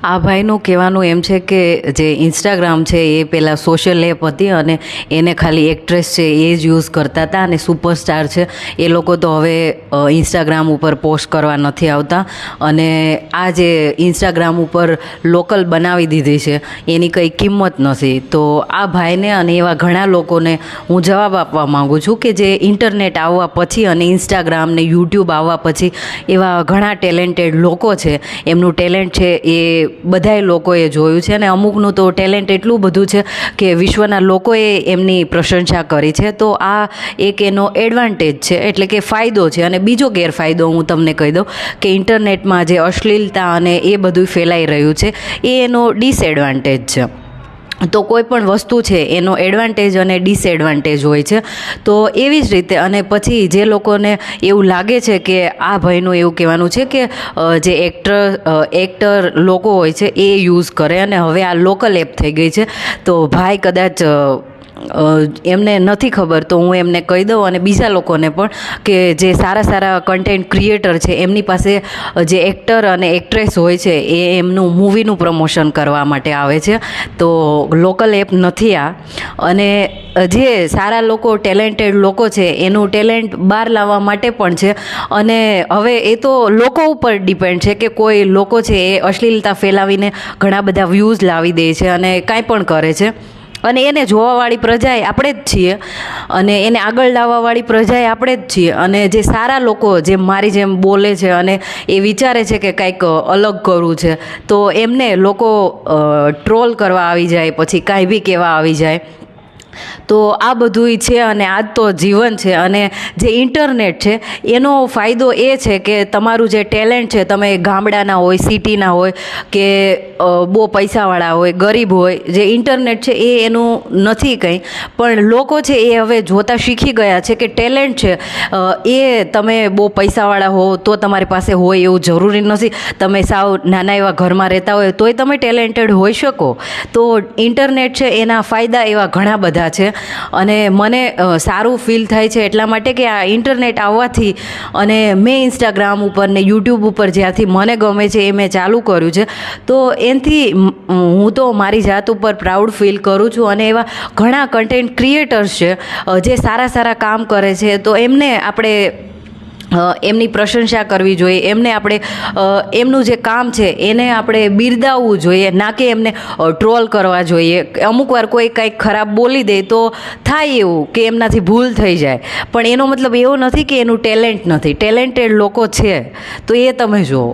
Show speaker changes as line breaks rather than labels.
આ ભાઈનું કહેવાનું એમ છે કે જે ઇન્સ્ટાગ્રામ છે એ પહેલાં સોશિયલ એપ હતી અને એને ખાલી એક્ટ્રેસ છે એ જ યુઝ કરતા હતા અને સુપરસ્ટાર છે એ લોકો તો હવે ઇન્સ્ટાગ્રામ ઉપર પોસ્ટ કરવા નથી આવતા અને આ જે ઇન્સ્ટાગ્રામ ઉપર લોકલ બનાવી દીધી છે એની કંઈ કિંમત નથી. તો આ ભાઈને અને એવા ઘણા લોકોને હું જવાબ આપવા માગું છું કે જે ઇન્ટરનેટ આવવા પછી અને ઇન્સ્ટાગ્રામ ને યુટ્યુબ આવવા પછી એવા ઘણા ટેલેન્ટેડ લોકો છે, એમનું ટેલેન્ટ છે એ બધાય લોકોએ જોયું છે અને અમુકનું તો ટેલેન્ટ એટલું બધું છે કે વિશ્વના લોકોએ એમની પ્રશંસા કરી છે. તો આ એક એનો એડવાન્ટેજ છે, એટલે કે ફાયદો છે. અને બીજો ગેરફાયદો હું તમને કહી દઉં કે ઇન્ટરનેટમાં જે અશ્લીલતા અને એ બધું ફેલાઈ રહ્યું છે એ એનો ડિસએડવાન્ટેજ છે. તો કોઈ પણ વસ્તુ છે એનો એડવાન્ટેજ અને ડિસએડવાન્ટેજ હોય છે. તો એવી જ રીતે અને પછી જે લોકોને એવું લાગે છે કે આ ભાઈનું એવું કહેવાનું છે કે જે એક્ટર લોકો હોય છે એ યુઝ કરે અને હવે આ લોકલ એપ થઈ ગઈ છે. તો ભાઈ કદાચ એમને નથી ખબર તો હું એમને કહી દઉં અને બીજા લોકોને પણ કે જે સારા સારા કન્ટેન્ટ ક્રિએટર છે એમની પાસે જે એક્ટર અને એક્ટ્રેસ હોય છે એ એમનું મૂવીનું પ્રમોશન કરવા માટે આવે છે. તો લોકલ એપ નથી આ. અને જે સારા લોકો ટેલેન્ટેડ લોકો છે એનું ટેલેન્ટ બહાર લાવવા માટે પણ છે. અને હવે એ તો લોકો ઉપર ડિપેન્ડ છે કે કોઈ લોકો છે એ અશ્લીલતા ફેલાવીને ઘણા બધા વ્યૂઝ લાવી દે છે અને કાંઈ પણ કરે છે અને એને જોવાવાળી પ્રજાએ આપણે જ છીએ અને એને આગળ લાવવાવાળી પ્રજાએ આપણે જ છીએ. અને જે સારા લોકો જેમ મારી જેમ બોલે છે અને એ વિચારે છે કે કંઈક અલગ કરવું છે તો એમને લોકો ટ્રોલ કરવા આવી જાય, પછી કાંઈ બી કહેવા આવી જાય. તો આ બધુંય છે અને આ તો જીવન છે. અને જે ઇન્ટરનેટ છે એનો ફાયદો એ છે કે તમારું જે ટેલેન્ટ છે, તમે ગામડાના હોય, સિટીના હોય કે બહુ પૈસાવાળા હોય, ગરીબ હોય, જે ઇન્ટરનેટ છે એ એનું નથી કંઈ. પણ લોકો છે એ હવે જોતા શીખી ગયા છે કે ટેલેન્ટ છે એ તમે બહુ પૈસાવાળા હો તો તમારી પાસે હોય એવું જરૂરી નથી. તમે સાવ નાના એવા ઘરમાં રહેતા હોય તોય તમે ટેલેન્ટેડ હોઈ શકો. તો ઇન્ટરનેટ છે એના ફાયદા એવા ઘણા બધા છે. અને મને સારું ફીલ થાય છે એટલા માટે કે આ ઇન્ટરનેટ આવવાથી અને મેં ઇન્સ્ટાગ્રામ ઉપર ને યુટ્યુબ ઉપર જ્યાંથી મને ગમે છે એ મેં ચાલુ કર્યું છે. તો એનાથી હું તો મારી જાત ઉપર પ્રાઉડ ફીલ કરું છું. અને એવા ઘણા કન્ટેન્ટ ક્રિએટર્સ છે જે સારા સારા કામ કરે છે તો એમને આપણે એમની પ્રશંસા કરવી જોઈએ. એમને આપણે એમનું જે કામ છે એને આપણે બિરદાવવું જોઈએ, ના કે એમને ટ્રોલ કરવા જોઈએ. અમુક વાર કોઈ કંઈક ખરાબ બોલી દે તો થાય એવું કે એમનાથી ભૂલ થઈ જાય, પણ એનો મતલબ એવો નથી કે એનું ટેલેન્ટ નથી. ટેલેન્ટેડ લોકો છે તો એ તમે જુઓ.